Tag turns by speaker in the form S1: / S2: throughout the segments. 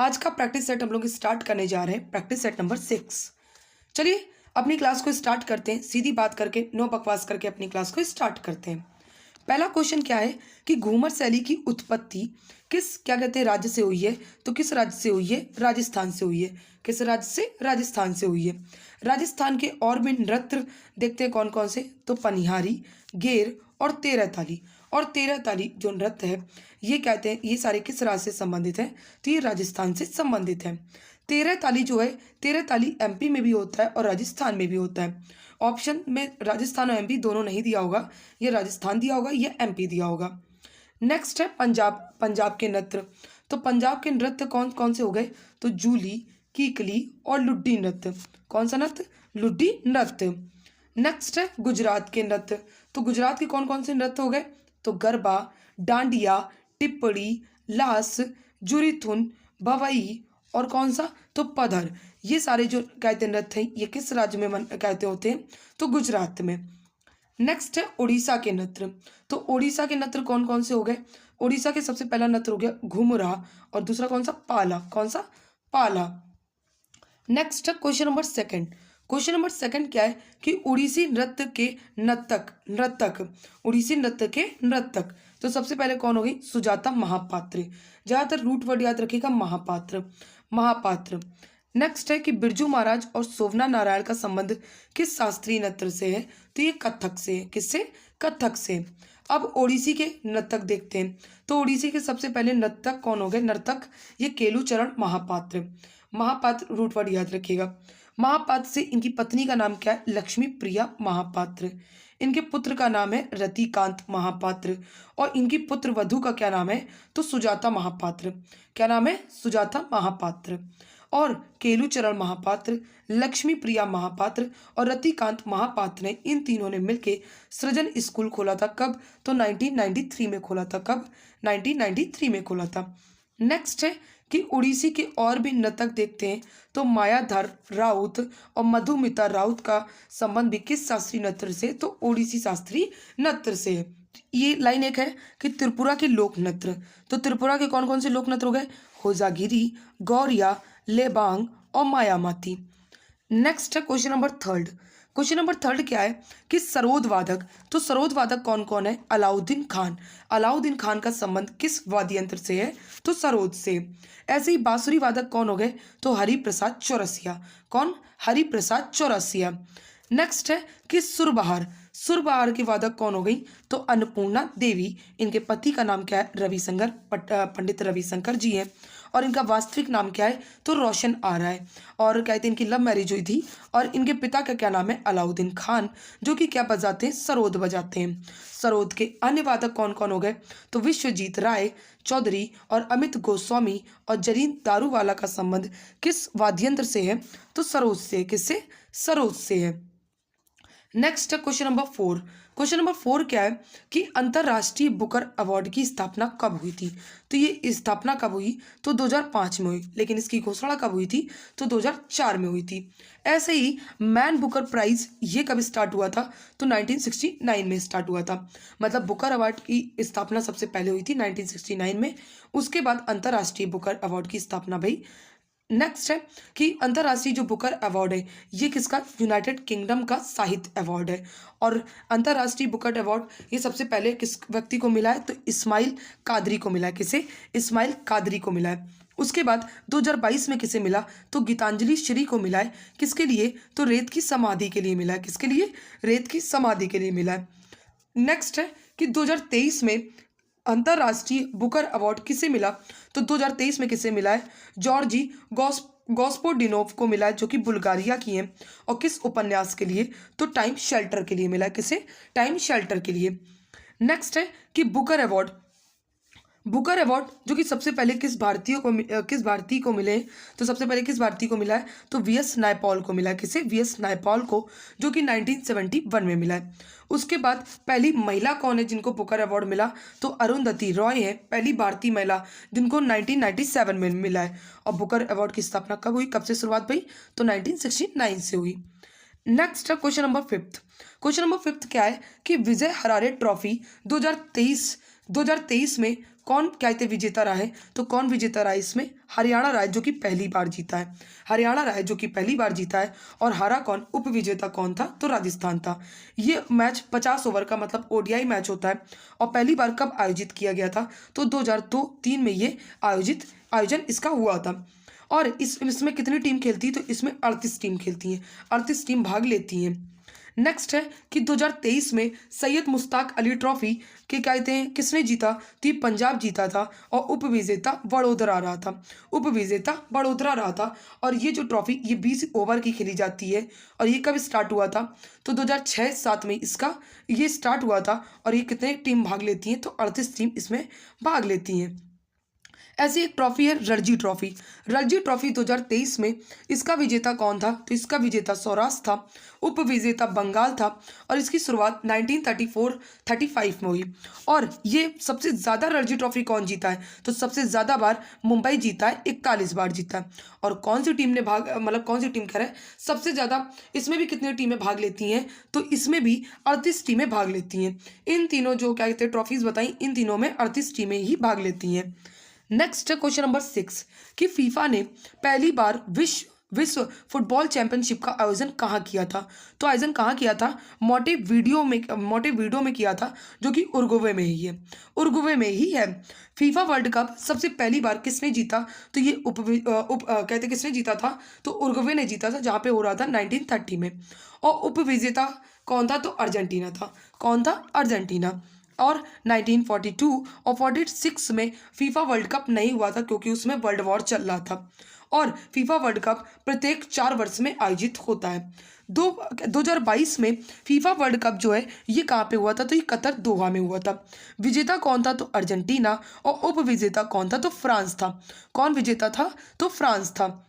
S1: आज का practice set हम लोग स्टार्ट करने जा रहे हैं, प्रैक्टिस सेट नंबर 6। चलिए अपनी क्लास को स्टार्ट करते हैं, सीधी बात करके नो बकवास करके अपनी क्लास को स्टार्ट करते हैं। पहला क्वेश्चन क्या है कि घूमर शैली की उत्पत्ति किस क्या कहते हैं राज्य से हुई है? तो किस राज्य से हुई है? राजस्थान से हुई है। किस राज्य से? राजस्थान से हुई है। राजस्थान के और भी नृत्य देखते हैं कौन कौन से, तो पनिहारी, गेर और तेरह ताली। और तेरह ताली जो नृत्य है ये कहते हैं ये सारे किस राज्य से संबंधित है? तो ये राजस्थान से संबंधित है। तेरह ताली जो है, तेरह ताली एमपी में भी होता है और राजस्थान में भी होता है। ऑप्शन में राजस्थान और एमपी दोनों नहीं दिया होगा, ये राजस्थान दिया होगा, ये एमपी दिया होगा। नेक्स्ट है पंजाब, पंजाब के नृत्य। तो पंजाब के नृत्य कौन कौन से हो गए? तो जूली, कीकली और लुड्डी नृत्य। कौन सा नृत्य? लुड्डी नृत्य। नेक्स्ट है गुजरात के नृत्य। तो गुजरात के कौन कौन से नृत्य हो गए? तो गरबा, डांडिया, टिप्पणी, लास, जुरीथुन, भवई और कौन सा? तो पधर। ये सारे जो कहते नृत्य हैं ये किस राज्य में कहते होते हैं? तो गुजरात में। नेक्स्ट है उड़ीसा के नृत्य। तो उड़ीसा के नृत्य कौन कौन से हो गए? उड़ीसा के सबसे पहला नृत्य हो गया घुमरा और दूसरा कौन सा? पाला। कौन सा? पाला। नेक्स्ट है question number second. Question number second क्या है कि उड़ीसी नृत्य के नर्तक उड़ीसी नृत्य के नर्तक। तो सबसे पहले कौन हो गई? सुजाता महापात्र। ज्यादातर रूट वर्ड याद रखिएगा, महापात्र, महापात्र। नेक्स्ट है कि बिरजू महाराज और सोवना नारायण का संबंध किस शास्त्रीय नृत्य से है? तो ये कथक से। किससे? कथक से। अब ओडिसी के नर्तक देखते हैं। तो ओडिसी के सबसे पहले नर्तक कौन हो गए? नर्तक ये केलुचरण महापात्र। महापात्र रूट वर्ड याद रखिएगा। महापात्र से इनकी पत्नी का नाम क्या है? लक्ष्मी प्रिया महापात्र। इनके पुत्र का नाम है रतिकांत महापात्र और इनकी पुत्र वधु का क्या नाम है? तो सुजाता महापात्र। क्या नाम है? सुजाता महापात्र। और केलुचरण महापात्र, लक्ष्मी प्रिया महापात्र और रतिकांत महापात्र ने इन तीनों ने मिलकर सृजन स्कूल खोला था। कब? तो 1993 में खोला था। कब? 1993 में खोला था। नेक्स्ट है कि उड़ीसी के और भी नर्तक देखते हैं। तो मायाधर राउत और मधुमिता राउत का संबंध भी किस शास्त्रीय नृत्य से? तो ओडिसी शास्त्रीय नृत्य से है। ये लाइन एक है कि त्रिपुरा के लोक नृत्य। तो त्रिपुरा के कौन कौन से लोक नृत्य हो गए? होजागिरी, गौरिया, लेबांग और मायामाती। नेक्स्ट है question number third. Question number third क्या है कि सरोद वादक। तो सरोद वादक कौन कौन है? अलाउद्दीन खान। अलाउद्दीन खान का संबंध किस वाद्य यंत्र से है? तो सरोद से। ऐसे ही बांसुरी वादक कौन हो गए? तो हरिप्रसाद चौरसिया। कौन? हरिप्रसाद चौरसिया। नेक्स्ट है कि सुरबहार। सुरबहार के वादक कौन हो गई? तो अन्नपूर्णा देवी। इनके पति का नाम क्या है? रविशंकर, पंडित रविशंकर जी हैं। और इनका वास्तविक नाम क्या है? तो रोशन आ रहा है। और कहते हैं इनकी लव मैरिज हुई थी। और इनके पिता का क्या नाम है? अलाउद्दीन खान, जो कि क्या बजाते हैं? सरोद बजाते हैं। सरोद के अन्य वादक कौन कौन हो गए? तो विश्वजीत राय चौधरी और अमित गोस्वामी और जरीन दारूवाला का संबंध किस वाद्ययंत्र से है? तो सरोद से। किससे? सरोद से है। नेक्स्ट है क्वेश्चन नंबर 4। क्वेश्चन नंबर 4 क्या है कि अंतर्राष्ट्रीय बुकर अवार्ड की स्थापना कब हुई थी? तो ये स्थापना कब हुई? तो 2005 में हुई, लेकिन इसकी घोषणा कब हुई थी? तो 2004 में हुई थी। ऐसे ही मैन बुकर प्राइज ये कब स्टार्ट हुआ था? तो 1969 में स्टार्ट हुआ था। मतलब बुकर अवार्ड की स्थापना सबसे पहले हुई थी 1969 में, उसके बाद अंतर्राष्ट्रीय बुकर अवार्ड की स्थापना भई। नेक्स्ट है कि अंतर्राष्ट्रीय जो बुकर अवार्ड है ये किसका? यूनाइटेड किंगडम का साहित्य अवार्ड है। और अंतर्राष्ट्रीय बुकर अवार्ड ये सबसे पहले किस व्यक्ति को मिला है? तो इस्माइल कादरी को मिला है। किसे? इस्माइल कादरी को मिला है। उसके बाद 2022 में किसे मिला? तो गीतांजलि श्री को मिला है। किसके लिए? तो रेत की समाधि के लिए मिला है। किसके लिए? रेत की समाधि के लिए मिला है। नेक्स्ट है कि 2023 में अंतर्राष्ट्रीय बुकर अवार्ड किसे मिला? तो 2023 में किसे मिला है? जॉर्जी गॉस्पोडिनोव को मिला है, जो कि बुल्गारिया की हैं। और किस उपन्यास के लिए? तो टाइम शेल्टर के लिए मिला है। किसे? टाइम शेल्टर के लिए। नेक्स्ट है कि बुकर अवार्ड जो कि सबसे पहले किस भारतीय को मिले? तो सबसे पहले किस भारतीय को मिला है? तो वीएस नायपॉल को मिला है। किसे? वीएस नायपॉल को, जो कि 1971 में मिला है। उसके बाद पहली महिला कौन है जिनको बुकर अवार्ड मिला? तो अरुंधति रॉय है, पहली भारतीय महिला जिनको 1997 में मिला है। और बुकर अवार्ड की स्थापना कब हुई? कब से शुरुआत हुई? तो 1969 से हुई। नेक्स्ट है क्वेश्चन नंबर 5। क्वेश्चन नंबर 5 क्या है कि विजय हरारे ट्रॉफी 2023 में कौन कहते विजेता रहा है, तो कौन विजेता रहा है इसमें, हरियाणा रहा है जो कि पहली बार जीता है, हरियाणा रहा है जो कि पहली बार जीता है। और हारा कौन, उप विजेता कौन था, तो राजस्थान था। ये मैच 50 ओवर का मतलब ओडीआई मैच होता है और पहली बार कब आयोजित किया गया था, तो 2002-3 में ये आयोजन इसका हुआ था। और इसमें कितनी टीम खेलती है, तो इसमें 38 टीम खेलती हैं, 38 टीम भाग लेती हैं। नेक्स्ट है कि 2023 में सैयद मुश्ताक अली ट्रॉफी के कहते हैं किसने जीता, तो ये पंजाब जीता था और उप विजेता वडोदरा रहा था, उप विजेता वडोदरा रहा था। और ये जो ट्रॉफी ये 20 ओवर की खेली जाती है और ये कब स्टार्ट हुआ था, तो 2006-7 में इसका ये स्टार्ट हुआ था। और ये कितने टीम भाग लेती हैं, तो 38 टीम इसमें भाग लेती हैं। ऐसी एक ट्रॉफी है रणजी ट्रॉफी, रणजी ट्रॉफी 2023 में इसका विजेता कौन था, तो इसका विजेता सौराष्ट्र था, उप विजेता बंगाल था। और इसकी शुरुआत 1934-35 में हुई। और ये सबसे ज़्यादा रणजी ट्रॉफी कौन जीता है, तो सबसे ज़्यादा बार मुंबई जीता है, 41 बार जीता है। और कौन सी टीम ने कौन सी टीम कह रहा है सबसे ज़्यादा, इसमें भी कितनी टीमें भाग लेती हैं, तो इसमें भी 38 टीमें भाग लेती हैं। इन तीनों जो क्या कहते हैं ट्रॉफीज़ बताई, इन तीनों में 38 टीमें ही भाग लेती हैं। नेक्स्ट क्वेश्चन नंबर 6 कि फीफा ने पहली बार विश्व फुटबॉल चैंपियनशिप का आयोजन कहाँ किया था, तो आयोजन कहाँ किया था, मोंटेवीडियो में किया था, जो कि उरुग्वे में ही है, उरुग्वे में ही है। फीफा वर्ल्ड कप सबसे पहली बार किसने जीता, तो ये कहते किसने जीता था, तो उरुग्वे ने जीता था, जहाँ पे हो रहा था 1930 में। और उप विजेता कौन था, तो अर्जेंटीना था, कौन था, अर्जेंटीना। और 1942 और 46 में फीफा वर्ल्ड कप नहीं हुआ था क्योंकि उसमें वर्ल्ड वॉर चल रहा था। और फीफा वर्ल्ड कप प्रत्येक 4 वर्ष में आयोजित होता है। 2022 में फीफा वर्ल्ड कप जो है ये कहाँ पे हुआ था, तो ये कतर दोहा में हुआ था। विजेता कौन था, तो अर्जेंटीना। और उप विजेता कौन था, तो फ्रांस था। कौन विजेता था, तो फ्रांस था।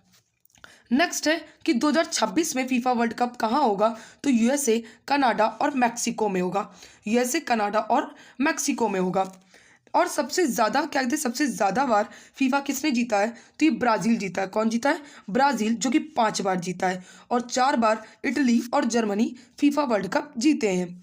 S1: नेक्स्ट है कि 2026 में फीफा वर्ल्ड कप कहाँ होगा, तो यूएसए, कनाडा और मैक्सिको में होगा, यूएसए, कनाडा और मैक्सिको में होगा। और सबसे ज़्यादा क्या कहते हैं सबसे ज़्यादा बार फीफा किसने जीता है, तो ये ब्राज़ील जीता है। कौन जीता है, ब्राज़ील, जो कि 5 बार जीता है। और 4 बार इटली और जर्मनी फीफा वर्ल्ड कप जीते हैं।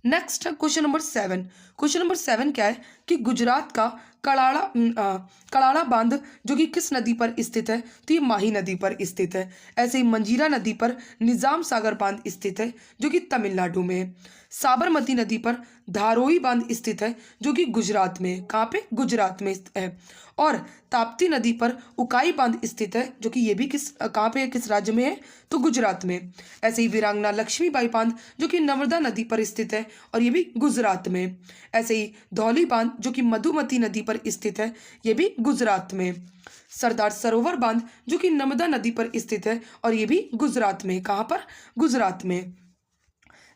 S1: नेक्स्ट है क्वेश्चन नंबर 7। क्वेश्चन नंबर 7 क्या है कि गुजरात का कड़ाड़ा बांध जो कि किस नदी पर स्थित है, तो ये माही नदी पर स्थित है। ऐसे ही मंजीरा नदी पर निजाम सागर बांध स्थित है, जो कि तमिलनाडु में है। साबरमती नदी पर धारोई बांध स्थित है, जो कि गुजरात में, कहाँ पे, गुजरात में है। और ताप्ती नदी पर उकाई बांध स्थित है, जो कि ये भी कहाँ पे, किस राज्य में है, तो गुजरात में। ऐसे ही वीरांगना लक्ष्मीबाई बांध जो कि नर्मदा नदी पर स्थित है और ये भी गुजरात में। ऐसे ही धौली बांध जो कि मधुमती नदी पर स्थित है, ये भी गुजरात में। सरदार सरोवर बांध जो कि नर्मदा नदी पर स्थित है और ये भी गुजरात में, कहाँ पर, गुजरात में।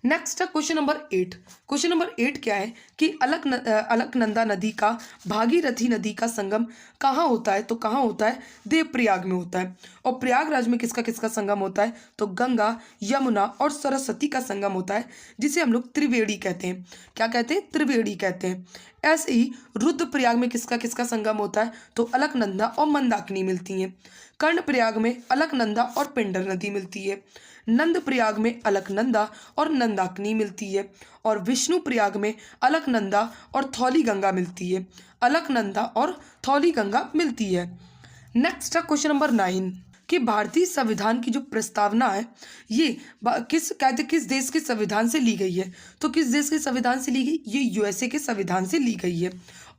S1: नेक्स्ट है क्वेश्चन नंबर 8। क्वेश्चन नंबर 8 क्या है कि अलकनंदा नदी का भागीरथी नदी का संगम कहाँ होता है, तो कहाँ होता है, देवप्रयाग में होता है। और प्रयागराज में किसका किसका संगम होता है, तो गंगा, यमुना और सरस्वती का संगम होता है, जिसे हम लोग त्रिवेणी कहते हैं। क्या कहते हैं, त्रिवेणी कहते हैं। ऐसे ही रुद्रप्रयाग में किसका किसका संगम होता है, तो अलकनंदा और मंदाकिनी मिलती हैं। कर्णप्रयाग में अलकनंदा और पिंडर नदी मिलती है। नंद प्रयाग में अलकनंदा और नंदाकिनी मिलती है। और विष्णु प्रयाग में अलकनंदा और थौली गंगा मिलती है, अलकनंदा और थौली गंगा मिलती है। नेक्स्ट है क्वेश्चन नंबर 9 कि भारतीय संविधान की जो प्रस्तावना है ये किस देश के संविधान से ली गई है, तो किस देश के संविधान से ली गई, ये यूएसए के संविधान से ली गई है।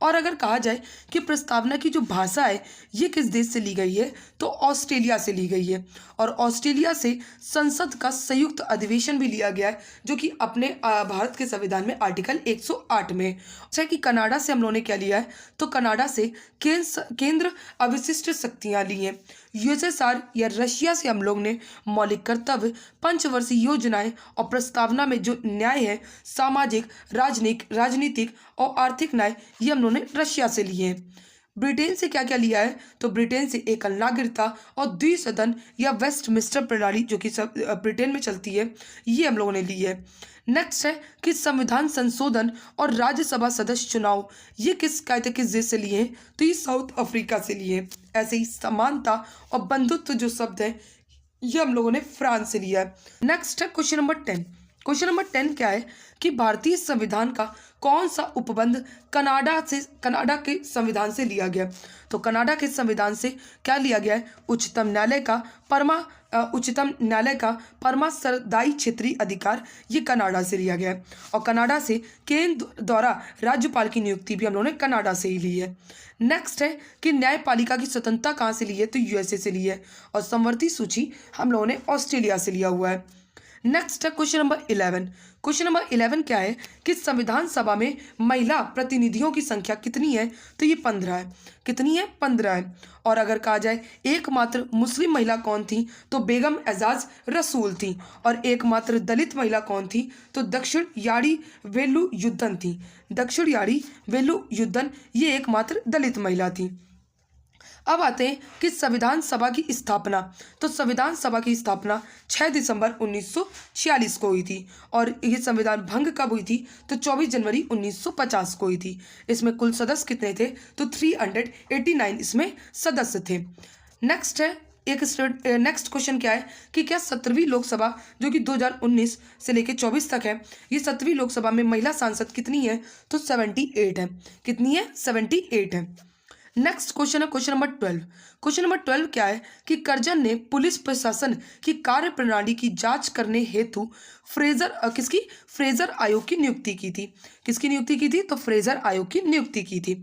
S1: और अगर कहा जाए कि प्रस्तावना की जो भाषा है ये किस देश से ली गई है, तो ऑस्ट्रेलिया से ली गई है। और ऑस्ट्रेलिया से संसद का संयुक्त अधिवेशन भी लिया गया है, जो कि अपने भारत के संविधान में आर्टिकल 108 में। अच्छा कि कनाडा से हम लोगों ने क्या लिया है, तो कनाडा से केंद्र अविशिष्ट शक्तियाँ ली हैं। यूएसएसआर या रशिया से हम लोग ने मौलिक कर्तव्य, पंचवर्षीय योजनाएं और प्रस्तावना में जो न्याय है, सामाजिक, राजनीतिक और आर्थिक न्याय, ये हम लोगों ने रशिया से लिए हैं। ब्रिटेन से क्या क्या लिया है, तो ब्रिटेन से एकल नागरिकता और द्विसदन या वेस्टमिंस्टर प्रणाली जो कि सब ब्रिटेन में चलती है, ये हम लोगों ने ली है। नेक्स्ट है कि संविधान संशोधन और राज्यसभा सदस्य चुनाव, ये किस देश से लिए हैं, तो ये साउथ अफ्रीका से लिए हैं। ऐसे ही समानता और बंधुत्व जो शब्द है ये हम लोगों ने फ्रांस से लिया है। नेक्स्ट है क्वेश्चन नंबर 10। क्वेश्चन नंबर 10 क्या है कि भारतीय संविधान का कौन सा उपबंध कनाडा के संविधान से लिया गया। तो कनाडा के संविधान से क्या लिया गया है, उच्चतम न्यायालय का परमासरदायी क्षेत्रीय अधिकार, ये कनाडा से लिया गया है। और कनाडा से केंद्र द्वारा राज्यपाल की नियुक्ति भी हम लोगों ने कनाडा से ही ली है। नेक्स्ट है कि न्यायपालिका की स्वतंत्रता कहाँ से ली है, तो यूएसए से ली है। और समवर्ती सूची हम लोगों ने ऑस्ट्रेलिया से लिया हुआ है। नेक्स्ट है क्वेश्चन नंबर 11। क्वेश्चन नंबर 11 क्या है कि संविधान सभा में महिला प्रतिनिधियों की संख्या कितनी है, तो ये 15 है। कितनी है, 15 है। और अगर कहा जाए एकमात्र मुस्लिम महिला कौन थी, तो बेगम एजाज रसूल थी। और एकमात्र दलित महिला कौन थी, तो दक्षिण याड़ी वेलु युद्धन थी। दक्षिण याड़ी वेलु युद्धन ये एकमात्र दलित महिला थी। अब आते हैं कि संविधान सभा की स्थापना। तो संविधान सभा की स्थापना 6 दिसंबर 1946 को हुई थी। और ये संविधान भंग कब हुई थी, तो 24 जनवरी 1950 को हुई थी। इसमें कुल सदस्य कितने थे, तो 389 इसमें सदस्य थे। नेक्स्ट है नेक्स्ट क्वेश्चन क्या है कि क्या 17वीं लोकसभा जो कि 2019 से लेकर 24 तक है, ये 17वीं लोकसभा में महिला सांसद कितनी है, तो 78 है। कितनी है, 78 है। नेक्स्ट क्वेश्चन है क्वेश्चन नंबर 12। क्वेश्चन नंबर 12 क्या है कि कर्जन ने पुलिस प्रशासन की कार्यप्रणाली की जांच करने हेतु फ्रेजर आयोग की नियुक्ति की थी। किसकी नियुक्ति की थी, तो फ्रेजर आयोग की नियुक्ति की थी।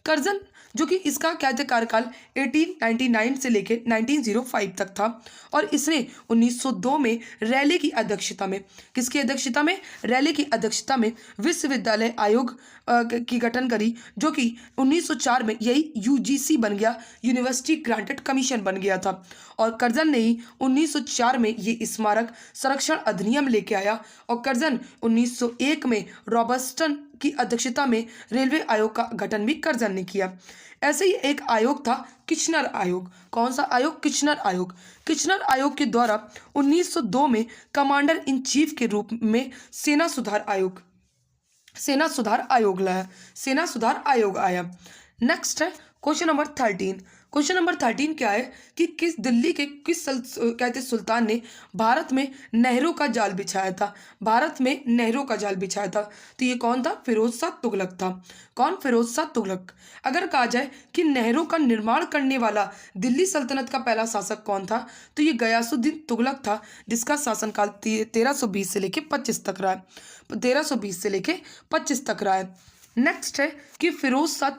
S1: कर्जन जो कि इसका क्या था कार्यकाल 1899 से लेकर 1905 तक था। और इसने 1902 में रैले की अध्यक्षता में, किसकी अध्यक्षता में, रैले की अध्यक्षता में विश्वविद्यालय आयोग की गठन करी, जो कि 1904 में यही यूजीसी बन गया, यूनिवर्सिटी ग्रांटेड कमीशन बन गया था। और कर्जन ने ही 1904 में ये स्मारक संरक्षण अधिनियम लेके आया। और कर्जन 1901 में रॉबर्टसन की अध्यक्षता में रेलवे आयोग का गठन भी कर्जन ने किया। ऐसे ही एक आयोग था किचनर आयोग। कौन सा आयोग, किचनर आयोग। किचनर आयोग के द्वारा 1902 में कमांडर इन चीफ के रूप में सेना सुधार आयोग आया। नेक्स्ट है क्वेश्चन नंबर 13। क्वेश्चन नंबर 13 क्या है कि किस दिल्ली के कहते सुल्तान ने भारत में नहरों का जाल बिछाया था। भारत में नहरों का जाल बिछाया था, तो ये कौन था, फिरोज शाह तुगलक था। कौन, फिरोज शाह तुगलक। अगर कहा जाए कि नहरों का निर्माण करने वाला दिल्ली सल्तनत का पहला शासक कौन था, तो ये गयासुद्दीन तुगलक था, जिसका शासनकाल 1320 से लेकर 25 तक रहा है। 1320 से लेकर 25 तक रहा है। नेक्स्ट है कि फिरोज शाह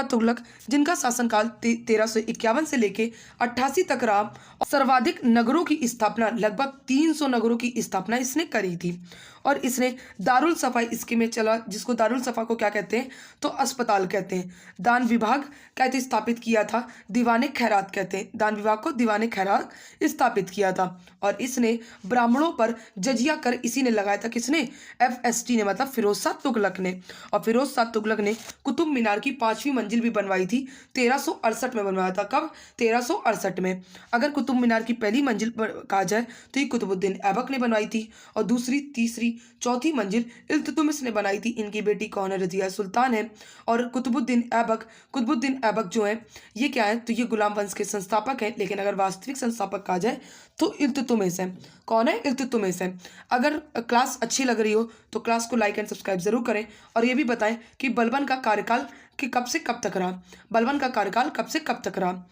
S1: तुगलक जिनका शासनकाल 1351 से लेके 88 तक रहा। और सर्वाधिक नगरों की स्थापना, लगभग 300 नगरों की स्थापना इसने करी थी। और इसने दारुल सफा स्कीम में चला, जिसको दारुल सफा को क्या कहते हैं, तो अस्पताल कहते हैं। दान विभाग कहते स्थापित किया था, दीवाने खैरात कहते हैं, दान विभाग को दीवाने खैरात स्थापित किया था। और इसने ब्राह्मणो68 पर जजिया कर इसी ने लगाया था, किसने, FST ने, मतलब फिरोज शाह तुगलक ने। और फिरोज शाह तुगलक ने कुतुब मीनार की 5वीं मंजिल भी बनवाई थी, 1368 में बनवाया था। कब, 1368 में। अगर कुतुब मीनार की पहली मंजिल कहा जाए तो ये कुतुबुद्दीन ऐबक ने बनवाई थी। और दूसरी, तीसरी, चौथी मंजिल इल्तुतमिश ने बनाई थी। इनकी बेटी कौन है, रजिया सुल्तान है। और कुतुबुद्दीन ऐबक जो है ये क्या है, तो ये गुलाम वंश के संस्थापक हैं, लेकिन अगर वास्तविक संस्थापक कहा जाए तो इल्तुतमिश है। कौन है, इल्तुतमिश है। अगर क्लास अच्छी लग रही हो तो क्लास को लाइक एंड सब्सक्राइब जरूर करें। और ये भी बताएं कि बलबन का कार्यकाल कि कब से कब तक रहा, बलबन का कार्यकाल कब से कब तक रहा।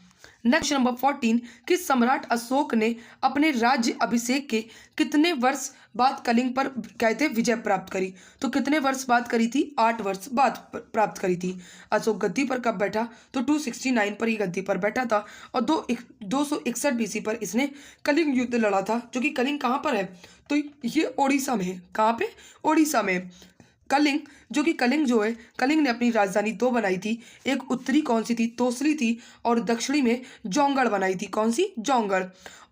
S1: नेक्स्ट नंबर 14 कि सम्राट अशोक ने अपने राज्य अभिषेक के कितने वर्ष बाद कलिंग पर कहते विजय प्राप्त करी, तो कितने वर्ष बाद करी थी, 8 वर्ष बाद प्राप्त करी थी। अशोक गद्दी पर कब बैठा, तो 269 पर ही गद्दी पर बैठा था। और 261 BC पर इसने कलिंग युद्ध लड़ा था, जो कि कलिंग कहाँ पर है, तो ये ओडिशा में है। कहाँ पे, ओडिशा में। कलिंग जो है, कलिंग ने अपनी राजधानी 2 बनाई थी। एक उत्तरी कौन सी थी, तोसली थी। और दक्षिणी में जौंगड़ बनाई थी। कौन सी, जौंगड़।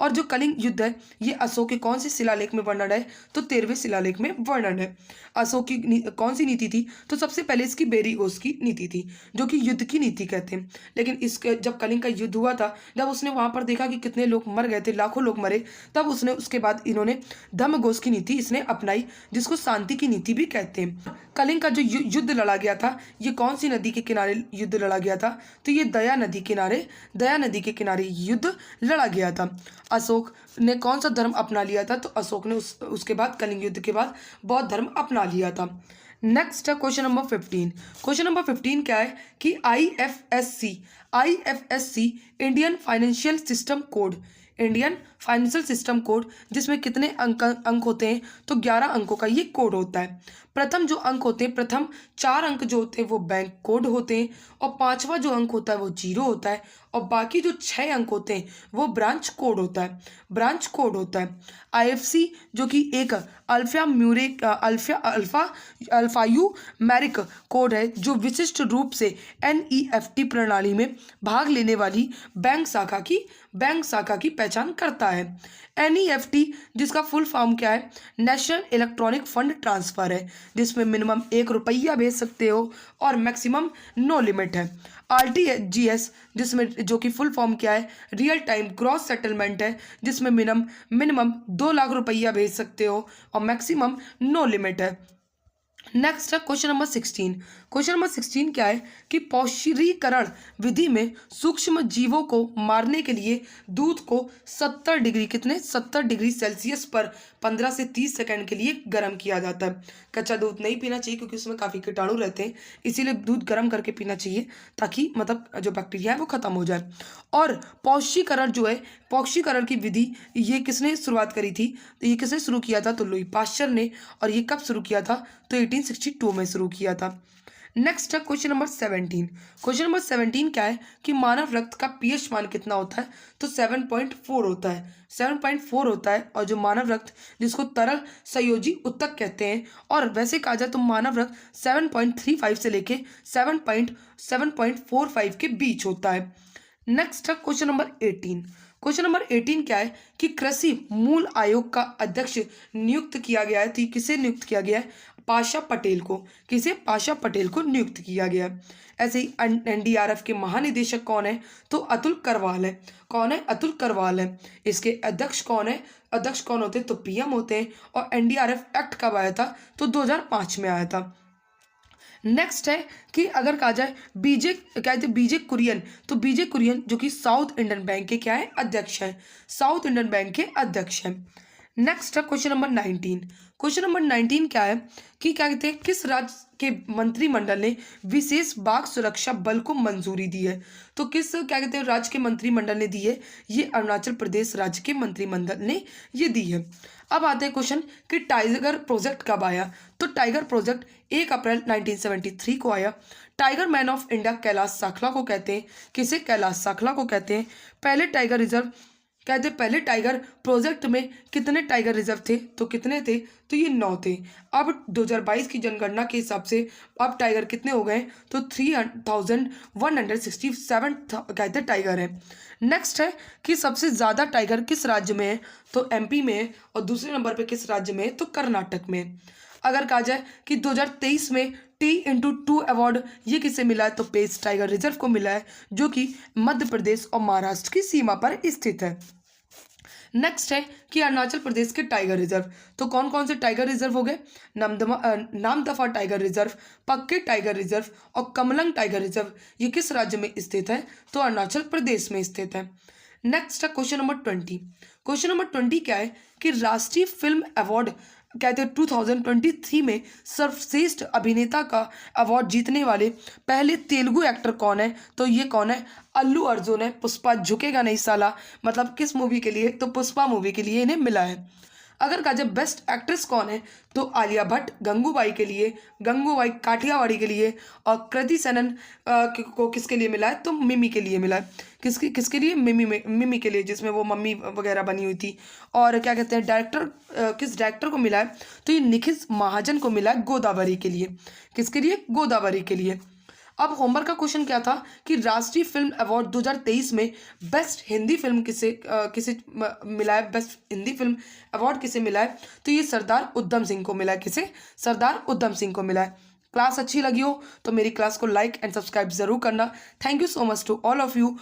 S1: और जो कलिंग युद्ध है ये अशोक के कौन से शिलालेख में वर्णन है, तो 13वें शिलालेख में वर्णन है। अशोक की कौन सी नीति थी, तो सबसे पहले इसकी बेरीगोस की नीति थी, जो कि युद्ध की नीति कहते हैं। लेकिन इसके जब कलिंग का युद्ध हुआ था, जब उसने वहां पर देखा कि कितने लोग मर गए थे, लाखों लोग मरे, तब उसके बाद इन्होंने धम्मघोष की नीति इसने अपनाई, जिसको शांति की नीति भी कहते हैं। कलिंग का जो युद्ध लड़ा गया था, ये कौन सी नदी के किनारे युद्ध लड़ा गया था? तो ये दया नदी के किनारे युद्ध लड़ा गया था। अशोक ने कौन सा धर्म अपना लिया था? तो अशोक ने उसके बाद, कलिंग युद्ध के बाद बौद्ध धर्म अपना लिया था। नेक्स्ट है क्वेश्चन नंबर 15। क्वेश्चन नंबर 15 क्या है कि IFSC Indian financial system code, Indian financial system code, जिसमें कितने अंक होते हैं? तो 11 अंकों का ये कोड होता है। प्रथम जो अंक होते हैं, प्रथम 4 अंक जो होते हैं वो बैंक कोड होते हैं, और 5वां जो अंक होता है वो 0 होता है, और बाकी जो 6 अंक होते हैं वो ब्रांच कोड होता है, ब्रांच कोड होता है। आईएफसी जो कि एक अल्फायू मैरिक कोड है, जो विशिष्ट रूप से एनईएफटी प्रणाली में भाग लेने वाली बैंक शाखा की पहचान करता है। एनईएफटी जिसका फुल फॉर्म क्या है? नेशनल इलेक्ट्रॉनिक फंड ट्रांसफर है, जिसमें मिनिमम 1 रुपया भेज सकते हो और मैक्सिमम नो लिमिट है। आरटीजीएस जिसमें, जो कि फुल फॉर्म क्या है? रियल टाइम ग्रॉस सेटलमेंट है, जिसमें मिनिमम 2 लाख रुपया भेज सकते हो और मैक्सिमम नो लिमिट है। नेक्स्ट है क्वेश्चन नंबर 16। क्वेश्चन नंबर 16 क्या है कि पौष्टिरीकरण विधि में सूक्ष्म जीवों को मारने के लिए दूध को 70 डिग्री सेल्सियस पर 15 से 30 सेकंड के लिए गर्म किया जाता है। कच्चा दूध नहीं पीना चाहिए क्योंकि उसमें काफ़ी कीटाणु रहते हैं, इसीलिए दूध गर्म करके पीना चाहिए ताकि मतलब जो बैक्टीरिया है वो खत्म हो जाए। और पौष्टिकरण की विधि ये किसने शुरुआत करी थी? तो ये किसने शुरू किया था? तो लुई पाश्चर ने। और ये कब शुरू किया था? तो 1862 में शुरू किया था। नेक्स्ट है क्वेश्चन नंबर 17। क्वेश्चन नंबर 17 क्या है कि मानव रक्त का पीएच मान कितना होता है? तो 7.4 होता है, 7.4 होता है। और जो मानव रक्त, जिसको तरल संयोजी उत्तक कहते हैं, और वैसे कहा जाए तो मानव रक्त 7.35 से लेके 7.45 के बीच होता है। नेक्स्ट है क्वेश्चन नंबर 18। क्वेश्चन नंबर 18 क्या है कि कृषि मूल आयोग का अध्यक्ष नियुक्त किया गया है। तो किसे नियुक्त किया गया है? पाशा पटेल को। किसे? पाशा पटेल को नियुक्त किया गया। ऐसे ही एनडीआरएफ के महानिदेशक कौन है? तो अतुल करवाल है। कौन है? अतुल करवाल है। इसके अध्यक्ष कौन है? अध्यक्ष कौन होते हैं? तो पीएम होते हैं। और एनडीआरएफ एक्ट कब आया था? तो 2005 में आया था। नेक्स्ट है कि अगर कहा जाए बीजे कुरियन, तो बीजे कुरियन जो कि साउथ इंडियन बैंक के क्या है? अध्यक्ष है, साउथ इंडियन बैंक के अध्यक्ष हैं। नेक्स्ट है क्वेश्चन नंबर 19। क्वेश्चन नंबर 19 क्या है कि क्या कहते हैं किस राज्य के मंत्रिमंडल ने विशेष बाघ सुरक्षा बल को मंजूरी दी है? तो किस क्या कहते हैं राज्य के मंत्रिमंडल ने दी है? ये अरुणाचल प्रदेश राज्य के मंत्रिमंडल ने ये दी है। अब आते हैं क्वेश्चन कि टाइगर प्रोजेक्ट कब आया? तो टाइगर प्रोजेक्ट 1 अप्रैल 1973 को आया। Tiger man of India Kailash Sakhla को कहते हैं। किसे? कैलाश साखला को कहते हैं। पहले टाइगर रिजर्व कहते हैं, पहले टाइगर प्रोजेक्ट में कितने टाइगर रिजर्व थे? तो कितने थे? तो ये 9 थे। अब 2022 की जनगणना के हिसाब से अब टाइगर कितने हो गए? तो 3167 कहते टाइगर है। नेक्स्ट है कि सबसे ज़्यादा टाइगर किस राज्य में है? तो एमपी में है। और दूसरे नंबर पे किस राज्य में है? तो कर्नाटक में। अगर कहा जाए कि 2023 में T/2 अवार्ड ये किसे मिला है? तो पेंच टाइगर रिजर्व को मिला है, जो कि मध्य प्रदेश और महाराष्ट्र की सीमा पर स्थित है। नेक्स्ट है कि अरुणाचल प्रदेश के टाइगर रिजर्व, तो कौन कौन से टाइगर रिजर्व हो गए? नामदफा टाइगर रिजर्व, पक्के टाइगर रिजर्व और कमलंग टाइगर रिजर्व, ये किस राज्य में स्थित है? तो अरुणाचल प्रदेश में स्थित है। नेक्स्ट है क्वेश्चन नंबर 20। क्वेश्चन नंबर 20 क्या है कि राष्ट्रीय फिल्म अवार्ड कहते हैं 2023 में सर्वश्रेष्ठ अभिनेता का अवार्ड जीतने वाले पहले तेलुगु एक्टर कौन है? तो ये कौन है? अल्लू अर्जुन है। पुष्पा झुकेगा नहीं साला, मतलब किस मूवी के लिए? तो पुष्पा मूवी के लिए इन्हें मिला है। अगर कहा जाए बेस्ट एक्ट्रेस कौन है? तो आलिया भट्ट गंगूबाई के लिए, गंगूबाई काठियावाड़ी के लिए। और कृति सेनन को किसके लिए मिला है? तो मिमी के लिए मिला है। किसके लिए? मिमी के लिए, जिसमें वो मम्मी वगैरह बनी हुई थी। और क्या कहते हैं डायरेक्टर, किस डायरेक्टर को मिला है? तो ये निखिल महाजन को मिला है गोदावरी के लिए। किसके लिए? गोदावरी के लिए। अब होमवर्क का क्वेश्चन क्या था कि राष्ट्रीय फिल्म अवार्ड 2023 में बेस्ट हिंदी फिल्म किसे मिला है? बेस्ट हिंदी फिल्म अवार्ड किसे मिला है? तो ये सरदार उधम सिंह को मिला है। किसे? सरदार उधम सिंह को मिला है। क्लास अच्छी लगी हो तो मेरी क्लास को लाइक एंड सब्सक्राइब जरूर करना। Thank you so much to all of you.